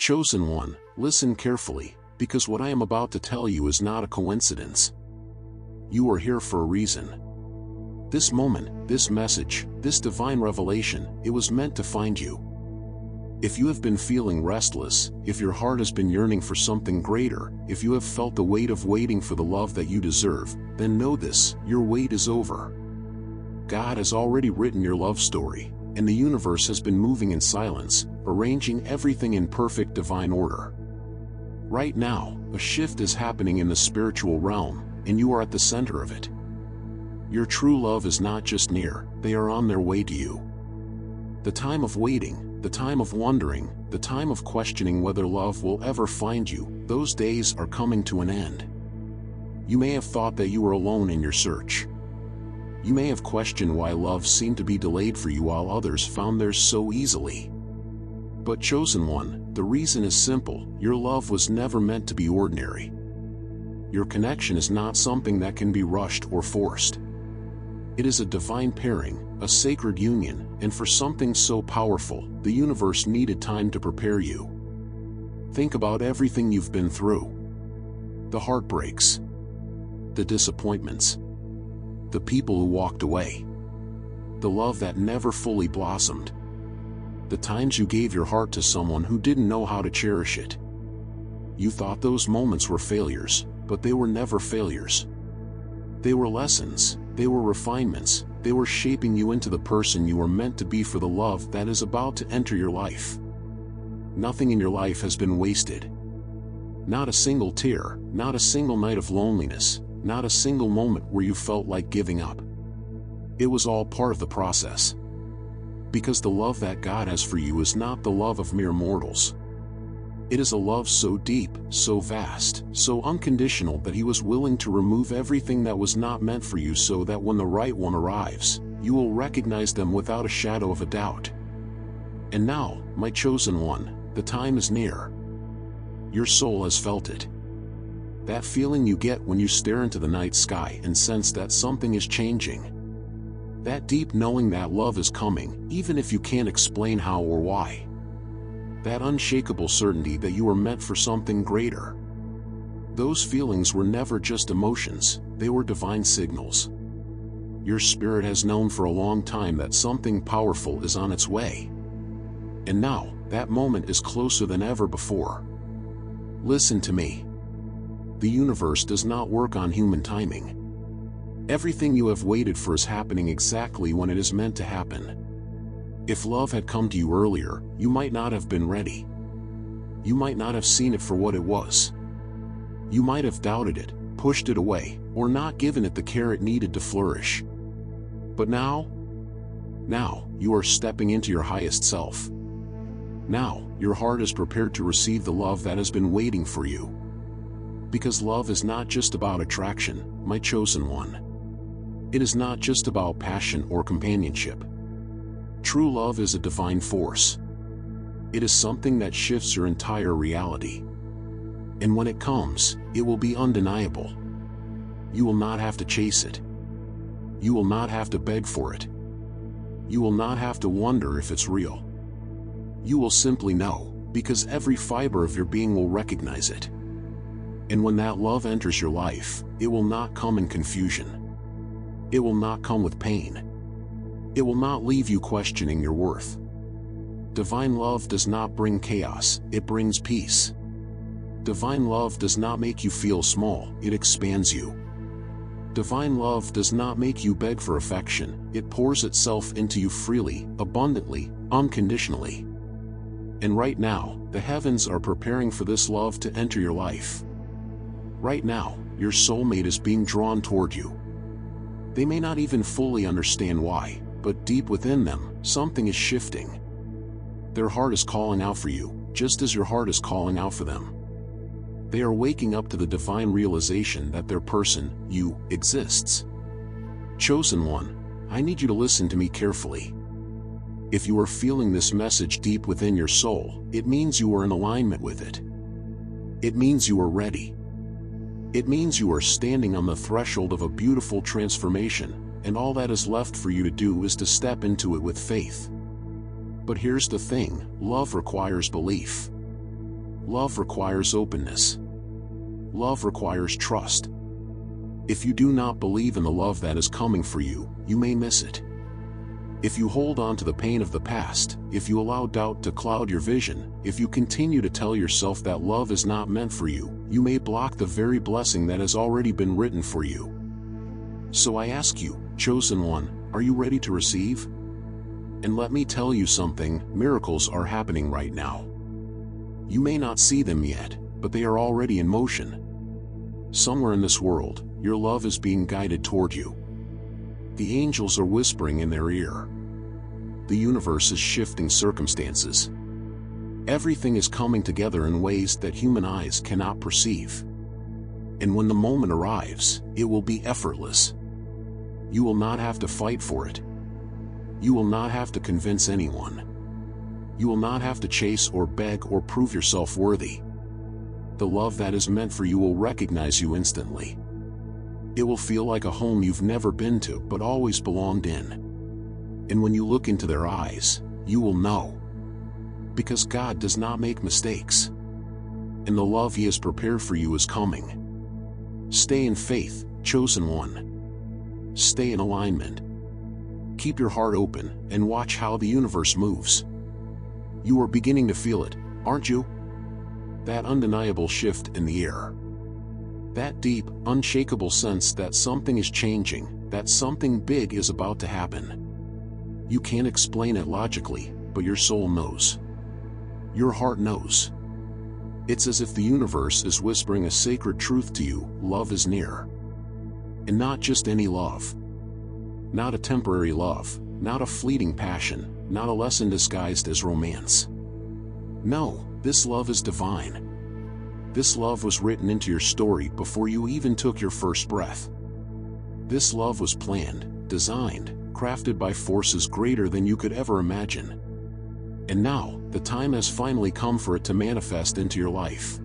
chosen one, listen carefully, because what I am about to tell you is not a coincidence. You are here for a reason. This moment, this message, this divine revelation, it was meant to find you. If you have been feeling restless, if your heart has been yearning for something greater, if you have felt the weight of waiting for the love that you deserve, then know this, your wait is over. God has already written your love story, and the universe has been moving in silence, arranging everything in perfect divine order. Right now, a shift is happening in the spiritual realm, and you are at the center of it. Your true love is not just near, they are on their way to you. The time of waiting, the time of wondering, the time of questioning whether love will ever find you, those days are coming to an end. You may have thought that you were alone in your search. You may have questioned why love seemed to be delayed for you while others found theirs so easily. But chosen one, the reason is simple, your love was never meant to be ordinary. Your connection is not something that can be rushed or forced. It is a divine pairing, a sacred union, and for something so powerful, the universe needed time to prepare you. Think about everything you've been through. The heartbreaks, the disappointments, the people who walked away, the love that never fully blossomed, the times you gave your heart to someone who didn't know how to cherish it. You thought those moments were failures, but they were never failures. They were lessons, they were refinements, they were shaping you into the person you were meant to be for the love that is about to enter your life. Nothing in your life has been wasted. Not a single tear, not a single night of loneliness, not a single moment where you felt like giving up. It was all part of the process. Because the love that God has for you is not the love of mere mortals. It is a love so deep, so vast, so unconditional that He was willing to remove everything that was not meant for you so that when the right one arrives, you will recognize them without a shadow of a doubt. And now, my chosen one, the time is near. Your soul has felt it. That feeling you get when you stare into the night sky and sense that something is changing. That deep knowing that love is coming, even if you can't explain how or why. That unshakable certainty that you are meant for something greater. Those feelings were never just emotions, they were divine signals. Your spirit has known for a long time that something powerful is on its way. And now, that moment is closer than ever before. Listen to me. The universe does not work on human timing. Everything you have waited for is happening exactly when it is meant to happen. If love had come to you earlier, you might not have been ready. You might not have seen it for what it was. You might have doubted it, pushed it away, or not given it the care it needed to flourish. But now, you are stepping into your highest self. Now, your heart is prepared to receive the love that has been waiting for you. Because love is not just about attraction, my chosen one. It is not just about passion or companionship. True love is a divine force. It is something that shifts your entire reality. And when it comes, it will be undeniable. You will not have to chase it. You will not have to beg for it. You will not have to wonder if it's real. You will simply know, because every fiber of your being will recognize it. And when that love enters your life, it will not come in confusion. It will not come with pain. It will not leave you questioning your worth. Divine love does not bring chaos, it brings peace. Divine love does not make you feel small, it expands you. Divine love does not make you beg for affection, it pours itself into you freely, abundantly, unconditionally. And right now, the heavens are preparing for this love to enter your life. Right now, your soulmate is being drawn toward you. They may not even fully understand why, but deep within them, something is shifting. Their heart is calling out for you, just as your heart is calling out for them. They are waking up to the divine realization that their person, you, exists. Chosen one, I need you to listen to me carefully. If you are feeling this message deep within your soul, it means you are in alignment with it. It means you are ready. It means you are standing on the threshold of a beautiful transformation, and all that is left for you to do is to step into it with faith. But here's the thing, love requires belief. Love requires openness. Love requires trust. If you do not believe in the love that is coming for you, you may miss it. If you hold on to the pain of the past, if you allow doubt to cloud your vision, if you continue to tell yourself that love is not meant for you, you may block the very blessing that has already been written for you. So I ask you, chosen one, are you ready to receive? And let me tell you something, miracles are happening right now. You may not see them yet, but they are already in motion. Somewhere in this world, your love is being guided toward you. The angels are whispering in their ear. The universe is shifting circumstances. Everything is coming together in ways that human eyes cannot perceive. And when the moment arrives, it will be effortless. You will not have to fight for it. You will not have to convince anyone. You will not have to chase or beg or prove yourself worthy. The love that is meant for you will recognize you instantly. It will feel like a home you've never been to but always belonged in. And when you look into their eyes, you will know. Because God does not make mistakes. And the love He has prepared for you is coming. Stay in faith, chosen one. Stay in alignment. Keep your heart open and watch how the universe moves. You are beginning to feel it, aren't you? That undeniable shift in the air. That deep, unshakable sense that something is changing, that something big is about to happen. You can't explain it logically, but your soul knows. Your heart knows. It's as if the universe is whispering a sacred truth to you, love is near. And not just any love. Not a temporary love, not a fleeting passion, not a lesson disguised as romance. No, this love is divine. This love was written into your story before you even took your first breath. This love was planned, designed, crafted by forces greater than you could ever imagine. And now, the time has finally come for it to manifest into your life.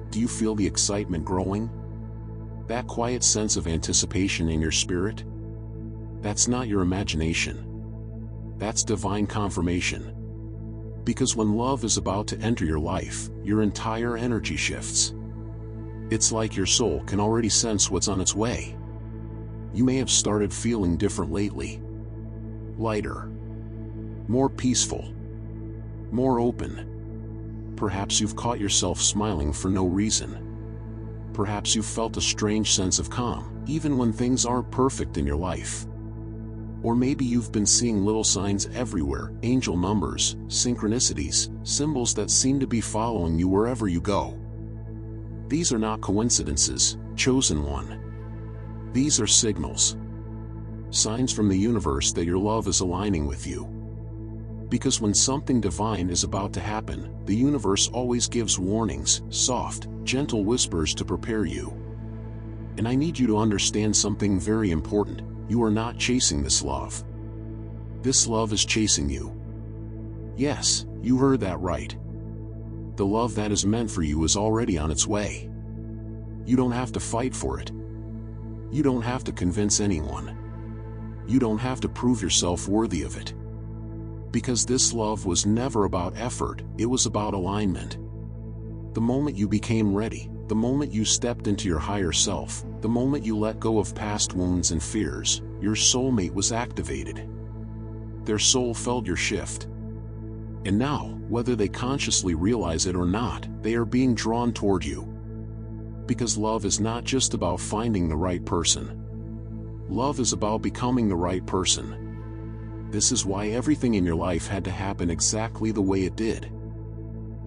Do you feel the excitement growing? That quiet sense of anticipation in your spirit? That's not your imagination. That's divine confirmation. Because when love is about to enter your life, your entire energy shifts. It's like your soul can already sense what's on its way. You may have started feeling different lately. Lighter. More peaceful. More open. Perhaps you've caught yourself smiling for no reason. Perhaps you've felt a strange sense of calm, even when things aren't perfect in your life. Or maybe you've been seeing little signs everywhere, angel numbers, synchronicities, symbols that seem to be following you wherever you go. These are not coincidences, chosen one. These are signals. Signs from the universe that your love is aligning with you. Because when something divine is about to happen, the universe always gives warnings, soft, gentle whispers to prepare you. And I need you to understand something very important. You are not chasing this love. This love is chasing you. Yes, you heard that right. The love that is meant for you is already on its way. You don't have to fight for it. You don't have to convince anyone. You don't have to prove yourself worthy of it. Because this love was never about effort, it was about alignment. The moment you became ready, the moment you stepped into your higher self, the moment you let go of past wounds and fears, your soulmate was activated. Their soul felt your shift. And now, whether they consciously realize it or not, they are being drawn toward you. Because love is not just about finding the right person. Love is about becoming the right person. This is why everything in your life had to happen exactly the way it did.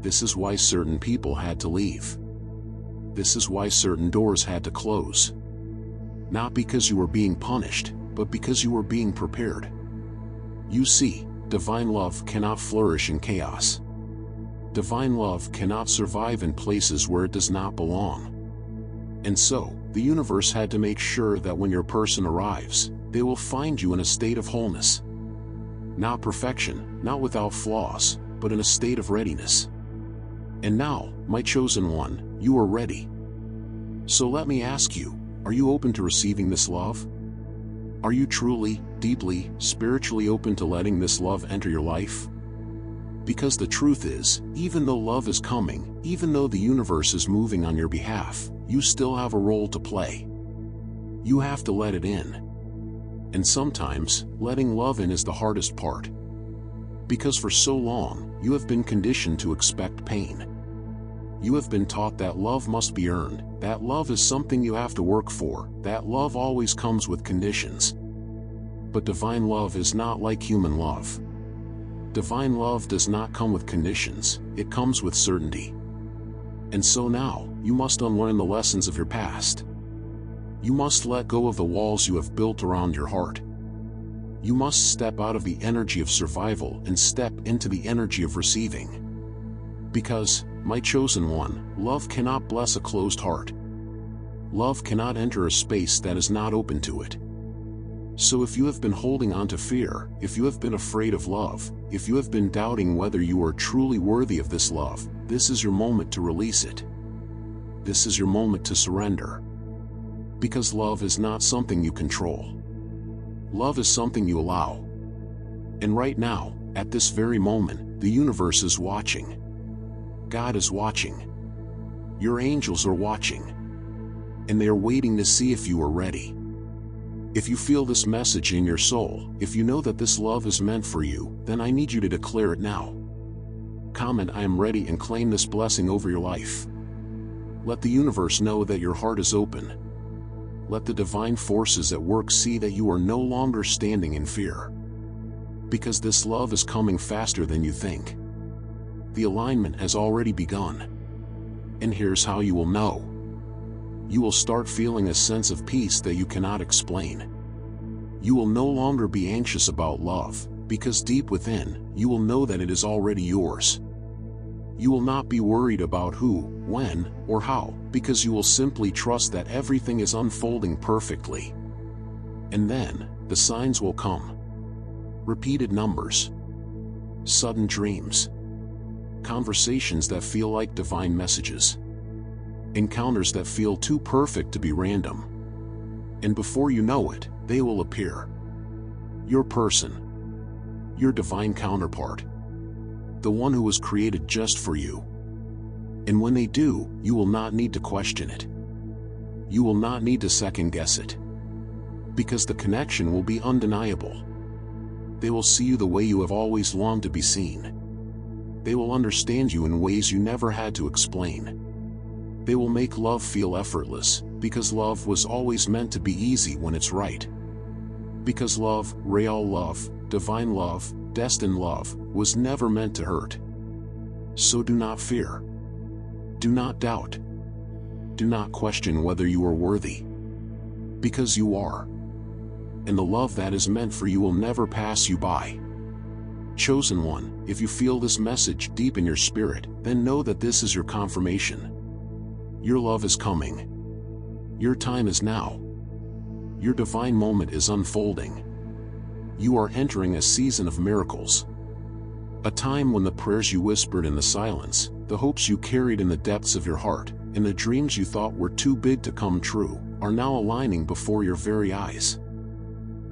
This is why certain people had to leave. This is why certain doors had to close. Not because you were being punished, but because you were being prepared. You see, divine love cannot flourish in chaos. Divine love cannot survive in places where it does not belong. And so, the universe had to make sure that when your person arrives, they will find you in a state of wholeness. Not perfection, not without flaws, but in a state of readiness. And now, my chosen one, you are ready. So let me ask you, are you open to receiving this love? Are you truly, deeply, spiritually open to letting this love enter your life? Because the truth is, even though love is coming, even though the universe is moving on your behalf, you still have a role to play. You have to let it in. And sometimes, letting love in is the hardest part. Because for so long, you have been conditioned to expect pain. You have been taught that love must be earned, that love is something you have to work for, that love always comes with conditions. But divine love is not like human love. Divine love does not come with conditions, it comes with certainty. And so now, you must unlearn the lessons of your past. You must let go of the walls you have built around your heart. You must step out of the energy of survival and step into the energy of receiving. Because, my chosen one, love cannot bless a closed heart. Love cannot enter a space that is not open to it. So if you have been holding on to fear, if you have been afraid of love, if you have been doubting whether you are truly worthy of this love, this is your moment to release it. This is your moment to surrender. Because love is not something you control. Love is something you allow. And right now, at this very moment, the universe is watching. God is watching. Your angels are watching. And they are waiting to see if you are ready. If you feel this message in your soul, if you know that this love is meant for you, then I need you to declare it now. Comment "I am ready" and claim this blessing over your life. Let the universe know that your heart is open. Let the divine forces at work see that you are no longer standing in fear. Because this love is coming faster than you think. The alignment has already begun. And here's how you will know. You will start feeling a sense of peace that you cannot explain. You will no longer be anxious about love, because deep within, you will know that it is already yours. You will not be worried about who, when, or how, because you will simply trust that everything is unfolding perfectly. And then, the signs will come. Repeated numbers. Sudden dreams. Conversations that feel like divine messages. Encounters that feel too perfect to be random. And before you know it, they will appear. Your person. Your divine counterpart. The one who was created just for you. And when they do, you will not need to question it. You will not need to second guess it. Because the connection will be undeniable. They will see you the way you have always longed to be seen. They will understand you in ways you never had to explain. They will make love feel effortless, because love was always meant to be easy when it's right. Because love, real love, divine love, destined love, was never meant to hurt. So do not fear. Do not doubt. Do not question whether you are worthy. Because you are. And the love that is meant for you will never pass you by. Chosen one, if you feel this message deep in your spirit, then know that this is your confirmation. Your love is coming. Your time is now. Your divine moment is unfolding. You are entering a season of miracles. A time when the prayers you whispered in the silence, the hopes you carried in the depths of your heart, and the dreams you thought were too big to come true, are now aligning before your very eyes.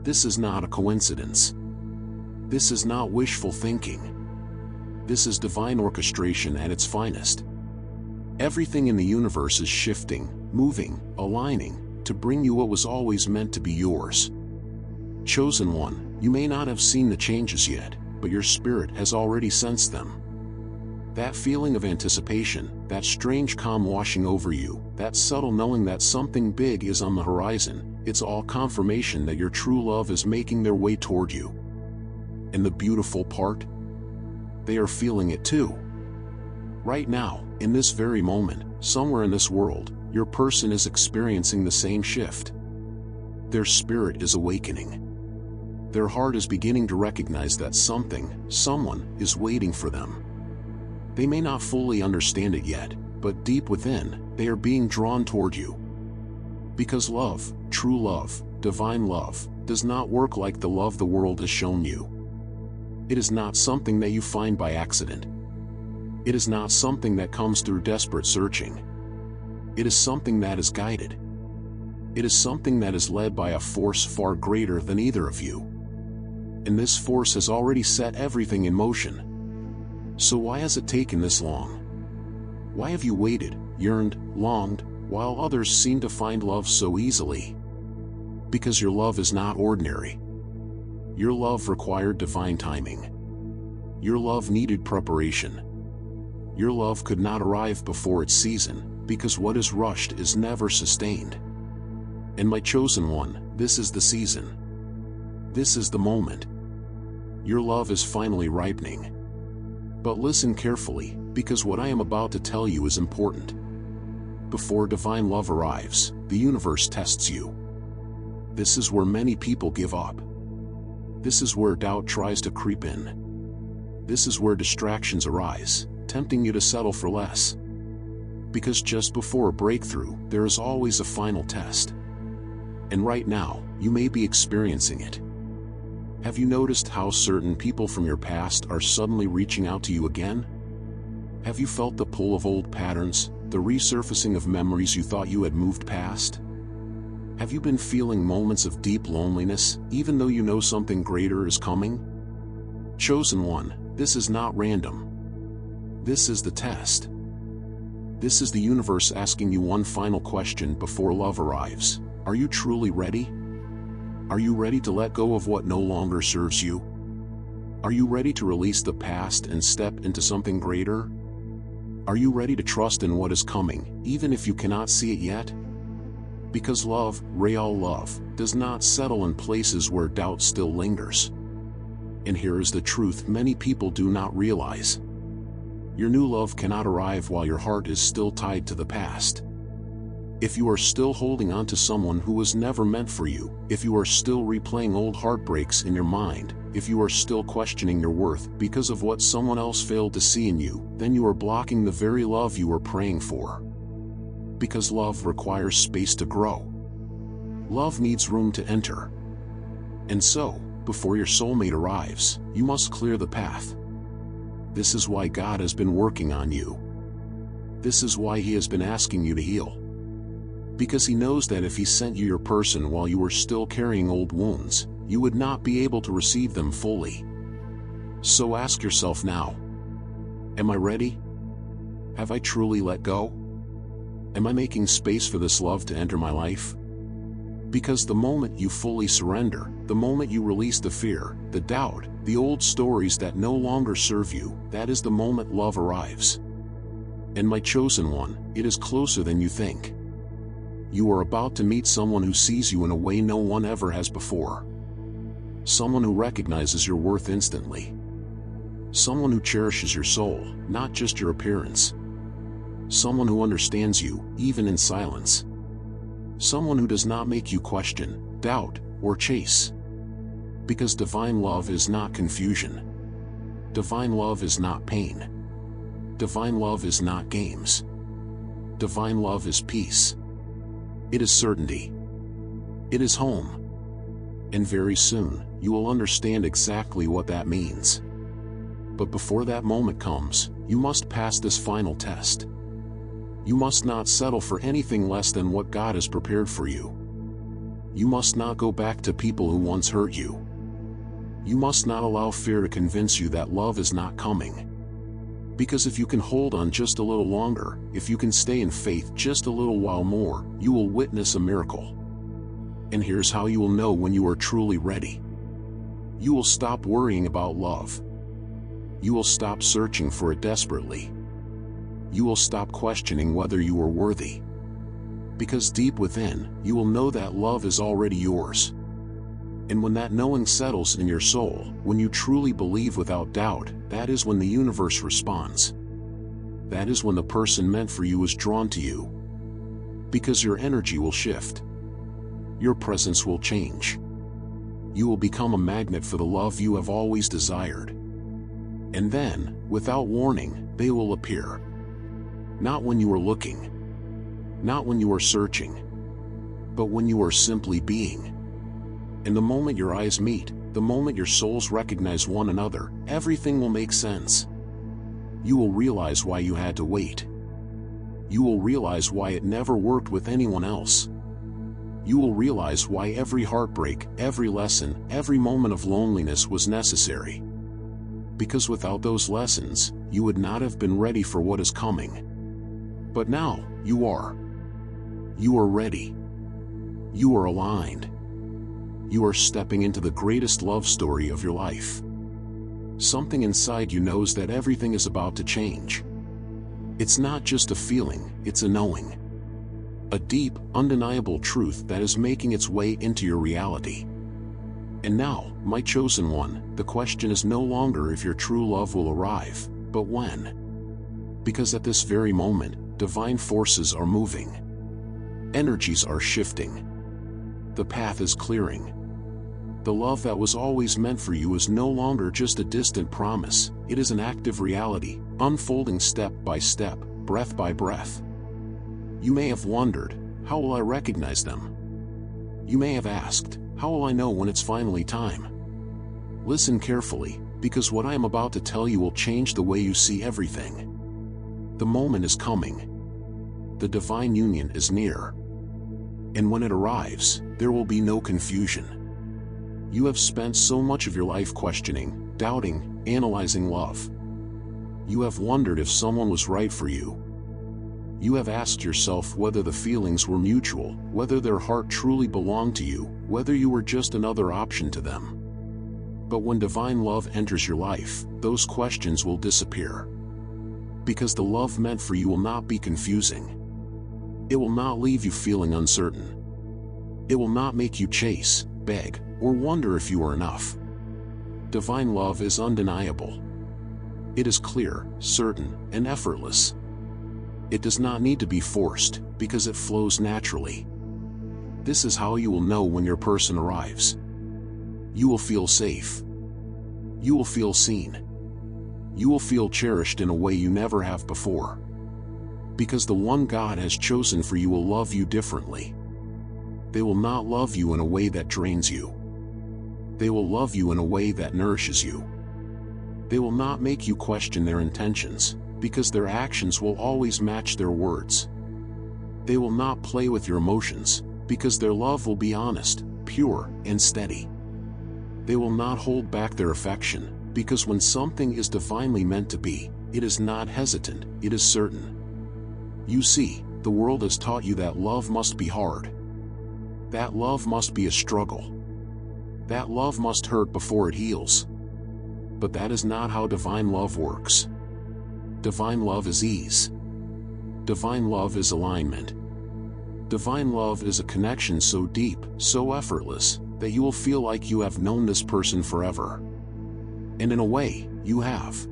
This is not a coincidence. This is not wishful thinking. This is divine orchestration at its finest. Everything in the universe is shifting, moving, aligning, to bring you what was always meant to be yours. Chosen one, you may not have seen the changes yet, but your spirit has already sensed them. That feeling of anticipation, that strange calm washing over you, that subtle knowing that something big is on the horizon, it's all confirmation that your true love is making their way toward you. And the beautiful part? They are feeling it too. Right now, in this very moment, somewhere in this world, your person is experiencing the same shift. Their spirit is awakening. Their heart is beginning to recognize that something, someone, is waiting for them. They may not fully understand it yet, but deep within, they are being drawn toward you. Because love, true love, divine love, does not work like the love the world has shown you. It is not something that you find by accident. It is not something that comes through desperate searching. It is something that is guided. It is something that is led by a force far greater than either of you. And this force has already set everything in motion. So why has it taken this long? Why have you waited, yearned, longed, while others seem to find love so easily? Because your love is not ordinary. Your love required divine timing. Your love needed preparation. Your love could not arrive before its season, because what is rushed is never sustained. And my chosen one, this is the season. This is the moment. Your love is finally ripening. But listen carefully, because what I am about to tell you is important. Before divine love arrives, the universe tests you. This is where many people give up. This is where doubt tries to creep in. This is where distractions arise, tempting you to settle for less. Because just before a breakthrough, there is always a final test. And right now, you may be experiencing it. Have you noticed how certain people from your past are suddenly reaching out to you again? Have you felt the pull of old patterns, the resurfacing of memories you thought you had moved past? Have you been feeling moments of deep loneliness, even though you know something greater is coming? Chosen one, this is not random. This is the test. This is the universe asking you one final question before love arrives. Are you truly ready? Are you ready to let go of what no longer serves you? Are you ready to release the past and step into something greater? Are you ready to trust in what is coming, even if you cannot see it yet? Because love, real love, does not settle in places where doubt still lingers. And here is the truth many people do not realize. Your new love cannot arrive while your heart is still tied to the past. If you are still holding on to someone who was never meant for you, if you are still replaying old heartbreaks in your mind, if you are still questioning your worth because of what someone else failed to see in you, then you are blocking the very love you were praying for. Because love requires space to grow. Love needs room to enter. And so, before your soulmate arrives, you must clear the path. This is why God has been working on you. This is why He has been asking you to heal. Because He knows that if He sent you your person while you were still carrying old wounds, you would not be able to receive them fully. So ask yourself now, am I ready? Have I truly let go? Am I making space for this love to enter my life? Because the moment you fully surrender, the moment you release the fear, the doubt, the old stories that no longer serve you, that is the moment love arrives. And my chosen one, it is closer than you think. You are about to meet someone who sees you in a way no one ever has before. Someone who recognizes your worth instantly. Someone who cherishes your soul, not just your appearance. Someone who understands you, even in silence. Someone who does not make you question, doubt, or chase. Because divine love is not confusion. Divine love is not pain. Divine love is not games. Divine love is peace. It is certainty. It is home. And very soon, you will understand exactly what that means. But before that moment comes, you must pass this final test. You must not settle for anything less than what God has prepared for you. You must not go back to people who once hurt you. You must not allow fear to convince you that love is not coming. Because if you can hold on just a little longer, if you can stay in faith just a little while more, you will witness a miracle. And here's how you will know when you are truly ready. You will stop worrying about love. You will stop searching for it desperately. You will stop questioning whether you are worthy. Because deep within, you will know that love is already yours. And when that knowing settles in your soul, when you truly believe without doubt, that is when the universe responds. That is when the person meant for you is drawn to you. Because your energy will shift. Your presence will change. You will become a magnet for the love you have always desired. And then, without warning, they will appear. Not when you are looking. Not when you are searching. But when you are simply being. And the moment your eyes meet, the moment your souls recognize one another, everything will make sense. You will realize why you had to wait. You will realize why it never worked with anyone else. You will realize why every heartbreak, every lesson, every moment of loneliness was necessary. Because without those lessons, you would not have been ready for what is coming. But now, you are. You are ready. You are aligned. You are stepping into the greatest love story of your life. Something inside you knows that everything is about to change. It's not just a feeling, it's a knowing. A deep, undeniable truth that is making its way into your reality. And now, my chosen one, the question is no longer if your true love will arrive, but when. Because at this very moment, divine forces are moving. Energies are shifting. The path is clearing. The love that was always meant for you is no longer just a distant promise, it is an active reality, unfolding step by step, breath by breath. You may have wondered, how will I recognize them? You may have asked, how will I know when it's finally time? Listen carefully, because what I am about to tell you will change the way you see everything. The moment is coming. The divine union is near. And when it arrives, there will be no confusion. You have spent so much of your life questioning, doubting, analyzing love. You have wondered if someone was right for you. You have asked yourself whether the feelings were mutual, whether their heart truly belonged to you, whether you were just another option to them. But when divine love enters your life, those questions will disappear. Because the love meant for you will not be confusing. It will not leave you feeling uncertain. It will not make you chase, beg, or wonder if you are enough. Divine love is undeniable. It is clear, certain, and effortless. It does not need to be forced, because it flows naturally. This is how you will know when your person arrives. You will feel safe. You will feel seen. You will feel cherished in a way you never have before. Because the one God has chosen for you will love you differently. They will not love you in a way that drains you. They will love you in a way that nourishes you. They will not make you question their intentions, because their actions will always match their words. They will not play with your emotions, because their love will be honest, pure, and steady. They will not hold back their affection, because when something is divinely meant to be, it is not hesitant, it is certain. You see, the world has taught you that love must be hard. That love must be a struggle. That love must hurt before it heals. But that is not how divine love works. Divine love is ease. Divine love is alignment. Divine love is a connection so deep, so effortless, that you will feel like you have known this person forever. And in a way, you have.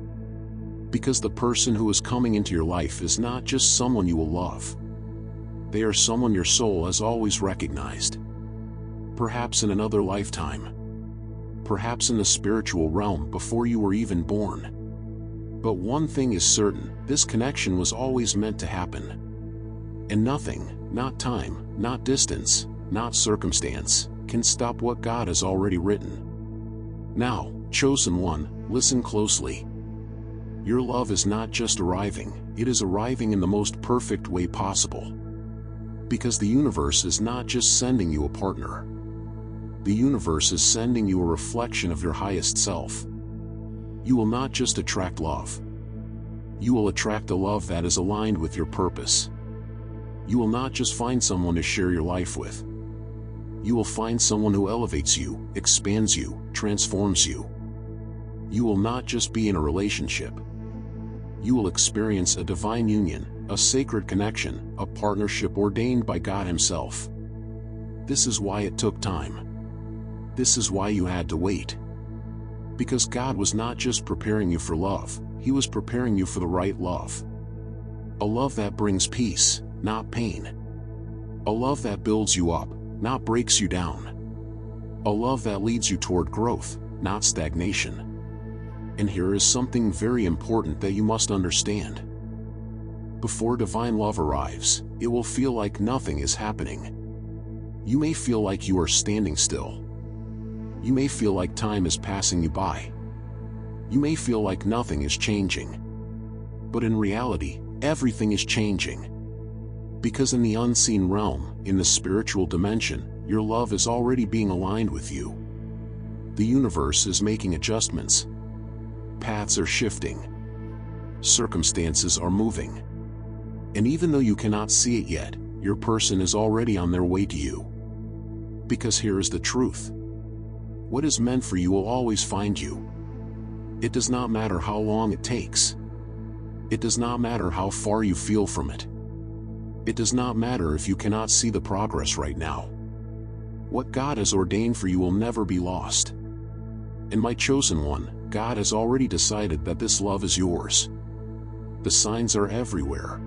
Because the person who is coming into your life is not just someone you will love. They are someone your soul has always recognized. Perhaps in another lifetime. Perhaps in the spiritual realm before you were even born. But one thing is certain, this connection was always meant to happen. And nothing, not time, not distance, not circumstance, can stop what God has already written. Now, chosen one, listen closely. Your love is not just arriving, it is arriving in the most perfect way possible. Because the universe is not just sending you a partner. The universe is sending you a reflection of your highest self. You will not just attract love. You will attract a love that is aligned with your purpose. You will not just find someone to share your life with. You will find someone who elevates you, expands you, transforms you. You will not just be in a relationship. You will experience a divine union, a sacred connection, a partnership ordained by God Himself. This is why it took time. This is why you had to wait. Because God was not just preparing you for love, He was preparing you for the right love. A love that brings peace, not pain. A love that builds you up, not breaks you down. A love that leads you toward growth, not stagnation. And here is something very important that you must understand. Before divine love arrives, it will feel like nothing is happening. You may feel like you are standing still. You may feel like time is passing you by. You may feel like nothing is changing. But in reality, everything is changing. Because in the unseen realm, in the spiritual dimension, your love is already being aligned with you. The universe is making adjustments. paths are shifting. Circumstances are moving. And even though you cannot see it yet, your person is already on their way to you. Because here is the truth. What is meant for you will always find you. It does not matter how long it takes. It does not matter how far you feel from it. It does not matter if you cannot see the progress right now. What God has ordained for you will never be lost. And my chosen one, God has already decided that this love is yours. The signs are everywhere.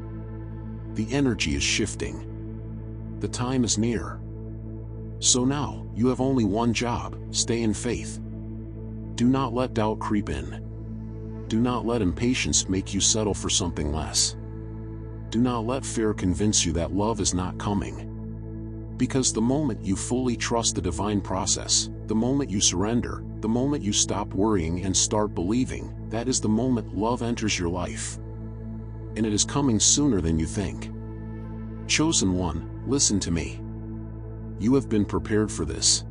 The energy is shifting. The time is near. So now, you have only one job: stay in faith. Do not let doubt creep in. Do not let impatience make you settle for something less. Do not let fear convince you that love is not coming. Because the moment you fully trust the divine process, the moment you surrender, the moment you stop worrying and start believing, that is the moment love enters your life. And it is coming sooner than you think. Chosen one, listen to me. You have been prepared for this.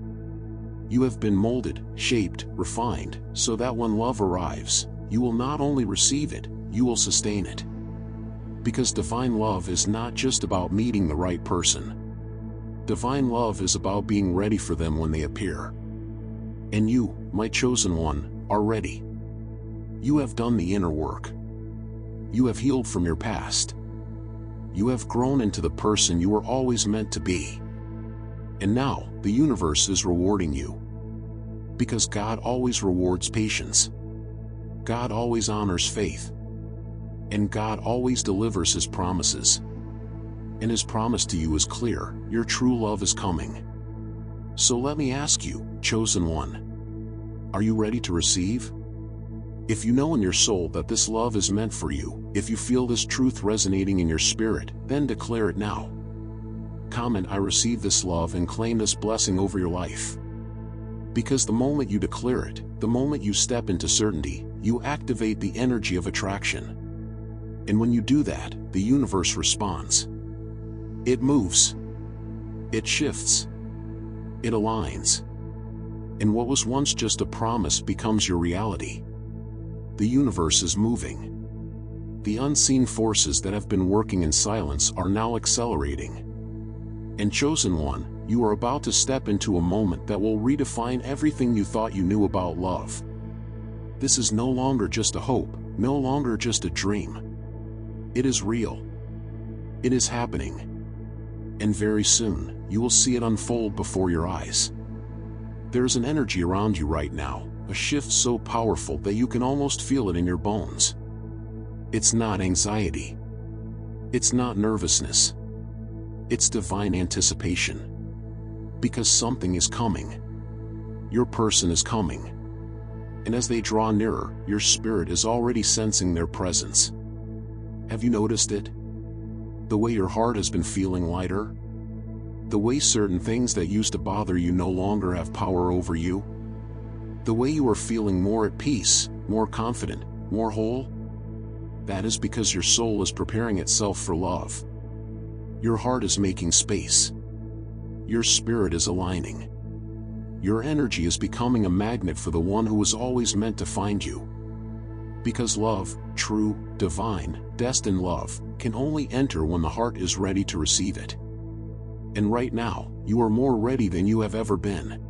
You have been molded, shaped, refined, so that when love arrives, you will not only receive it, you will sustain it. Because divine love is not just about meeting the right person. Divine love is about being ready for them when they appear. And you, my chosen one, are ready. You have done the inner work. You have healed from your past. You have grown into the person you were always meant to be. And now, the universe is rewarding you. Because God always rewards patience. God always honors faith. And God always delivers His promises. And His promise to you is clear: your true love is coming. So let me ask you, chosen one, are you ready to receive? If you know in your soul that this love is meant for you, if you feel this truth resonating in your spirit, then declare it now. Comment, "I receive this love," and claim this blessing over your life. Because the moment you declare it, the moment you step into certainty, you activate the energy of attraction. And when you do that, the universe responds. It moves. It shifts. It aligns. And what was once just a promise becomes your reality. The universe is moving. The unseen forces that have been working in silence are now accelerating. And chosen one, you are about to step into a moment that will redefine everything you thought you knew about love. This is no longer just a hope, no longer just a dream. It is real. It is happening. And very soon, you will see it unfold before your eyes. There is an energy around you right now, a shift so powerful that you can almost feel it in your bones. It's not anxiety. It's not nervousness. It's divine anticipation. Because something is coming. Your person is coming. And as they draw nearer, your spirit is already sensing their presence. Have you noticed it? The way your heart has been feeling lighter? The way certain things that used to bother you no longer have power over you? The way you are feeling more at peace, more confident, more whole? That is because your soul is preparing itself for love. Your heart is making space. Your spirit is aligning. Your energy is becoming a magnet for the one who was always meant to find you. Because love, true, divine, destined love, can only enter when the heart is ready to receive it. And right now, you are more ready than you have ever been.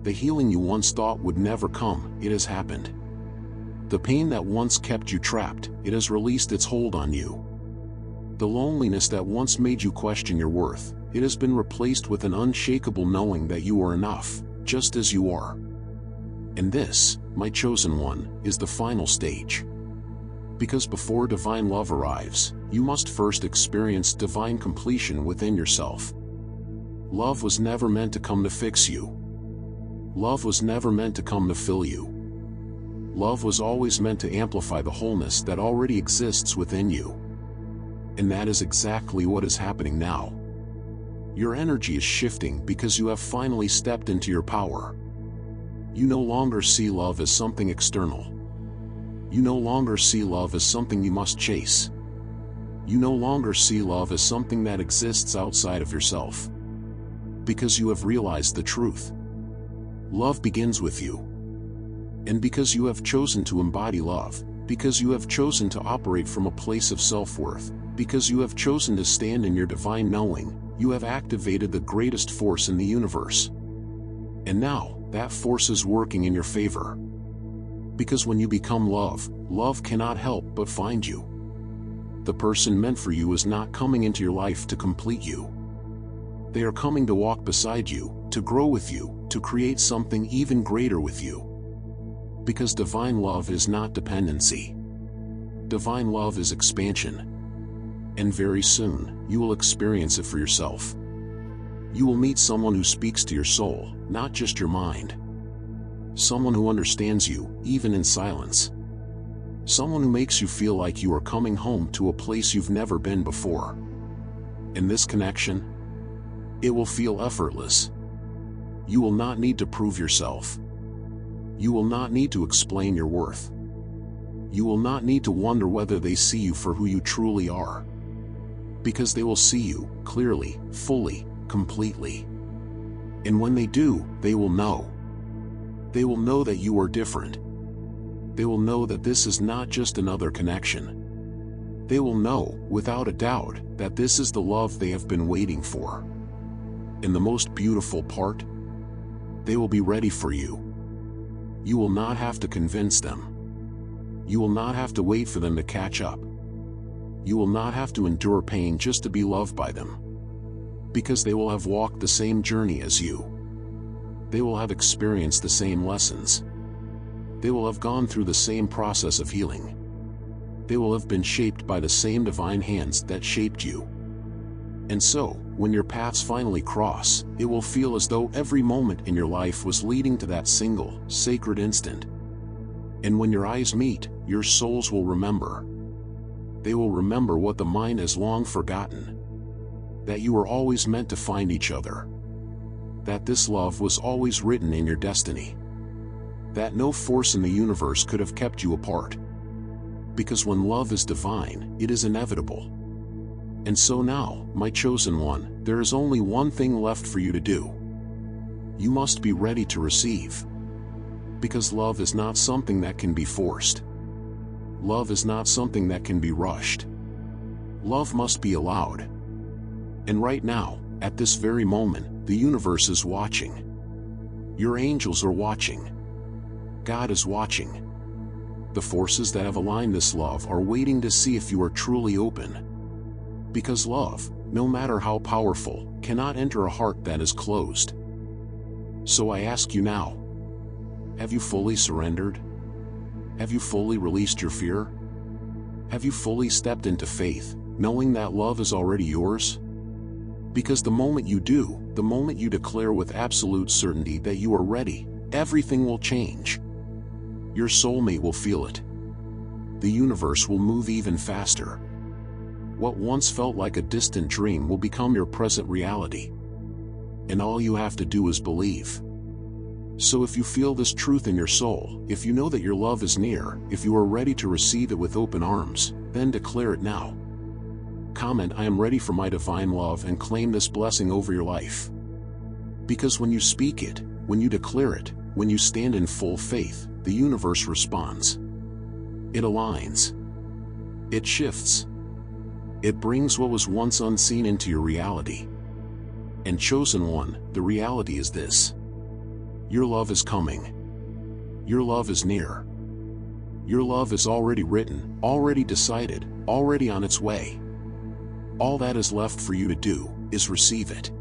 The healing you once thought would never come, it has happened. The pain that once kept you trapped, it has released its hold on you. The loneliness that once made you question your worth, it has been replaced with an unshakable knowing that you are enough, just as you are. And this, my chosen one, is the final stage. Because before divine love arrives, you must first experience divine completion within yourself. Love was never meant to come to fix you. Love was never meant to come to fill you. Love was always meant to amplify the wholeness that already exists within you. And that is exactly what is happening now. Your energy is shifting because you have finally stepped into your power. You no longer see love as something external. You no longer see love as something you must chase. You no longer see love as something that exists outside of yourself. Because you have realized the truth. Love begins with you. And because you have chosen to embody love, because you have chosen to operate from a place of self-worth, because you have chosen to stand in your divine knowing, you have activated the greatest force in the universe. And now, that force is working in your favor. Because when you become love, love cannot help but find you. The person meant for you is not coming into your life to complete you. They are coming to walk beside you, to grow with you, to create something even greater with you. Because divine love is not dependency. Divine love is expansion. And very soon, you will experience it for yourself. You will meet someone who speaks to your soul, not just your mind. Someone who understands you, even in silence. Someone who makes you feel like you are coming home to a place you've never been before. In this connection, it will feel effortless. You will not need to prove yourself. You will not need to explain your worth. You will not need to wonder whether they see you for who you truly are. Because they will see you, clearly, fully, completely. And when they do, they will know. They will know that you are different. They will know that this is not just another connection. They will know, without a doubt, that this is the love they have been waiting for. And the most beautiful part? They will be ready for you. You will not have to convince them. You will not have to wait for them to catch up. You will not have to endure pain just to be loved by them. Because they will have walked the same journey as you. They will have experienced the same lessons. They will have gone through the same process of healing. They will have been shaped by the same divine hands that shaped you. And so, when your paths finally cross, it will feel as though every moment in your life was leading to that single, sacred instant. And when your eyes meet, your souls will remember. They will remember what the mind has long forgotten. That you were always meant to find each other. That this love was always written in your destiny. That no force in the universe could have kept you apart. Because when love is divine, it is inevitable. And so now, my chosen one, there is only one thing left for you to do. You must be ready to receive. Because love is not something that can be forced. Love is not something that can be rushed. Love must be allowed. And right now, at this very moment, the universe is watching. Your angels are watching. God is watching. The forces that have aligned this love are waiting to see if you are truly open. Because love, no matter how powerful, cannot enter a heart that is closed. So I ask you now, have you fully surrendered? Have you fully released your fear? Have you fully stepped into faith, knowing that love is already yours? Because the moment you do, the moment you declare with absolute certainty that you are ready, everything will change. Your soulmate will feel it. The universe will move even faster. What once felt like a distant dream will become your present reality. And all you have to do is believe. So if you feel this truth in your soul, if you know that your love is near, if you are ready to receive it with open arms, then declare it now. Comment, "I am ready for my divine love," and claim this blessing over your life. Because when you speak it, when you declare it, when you stand in full faith, the universe responds. It aligns. It shifts. It brings what was once unseen into your reality. And chosen one, the reality is this. Your love is coming. Your love is near. Your love is already written, already decided, already on its way. All that is left for you to do is receive it.